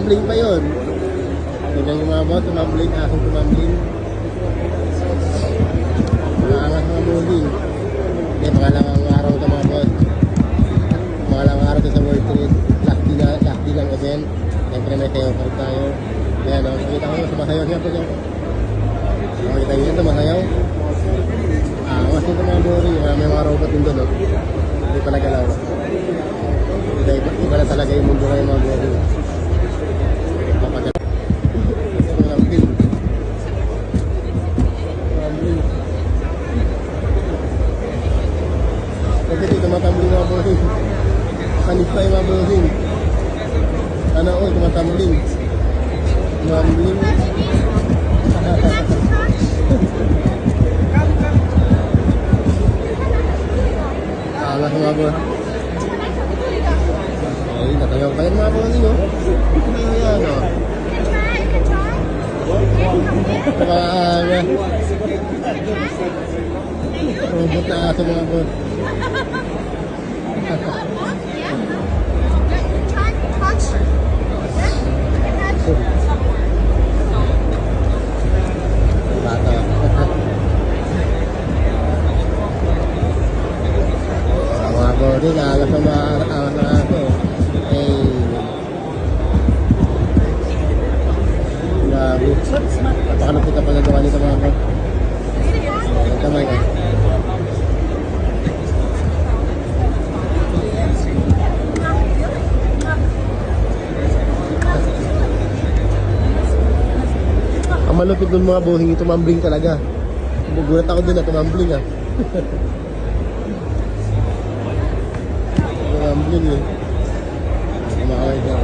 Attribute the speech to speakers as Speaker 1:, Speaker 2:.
Speaker 1: tumambling pa yun. Tignan yung mga bot, tumambling, akong tumambling. Maangas mga bowling. Hindi, pangalawang araw ito mga bot. Pangalawang araw ito sa World Trade. Last day lang event. Siyempre may sayo pa tayo. Ayan o, nakita ko yung sumasayaw siya po siya. Nakita nyo ito, masayaw. Mas ito mga bowling, may mga robot din doon o. Hindi pala galaw. Iba na talaga yung mundo kayo mga bowling. Kasi dito tumatambling mga bowling. Panis pa yung mga bowling. Sana o, tumatambling. Tumatambling. Alas mga bowling. Ay, natayaw pa yan mga bowling o. Ayan o. Robot na aso mga bowling. Bata. Mga body, alas na alas na ako. Grabe. Napakalapit na pala gawa nito mga body. Kamay ka. Ang malupit ng mga buhing ito, tumambling talaga. Gugulat ako din na tumambling ah. Tumambling eh. Kumakaway ka.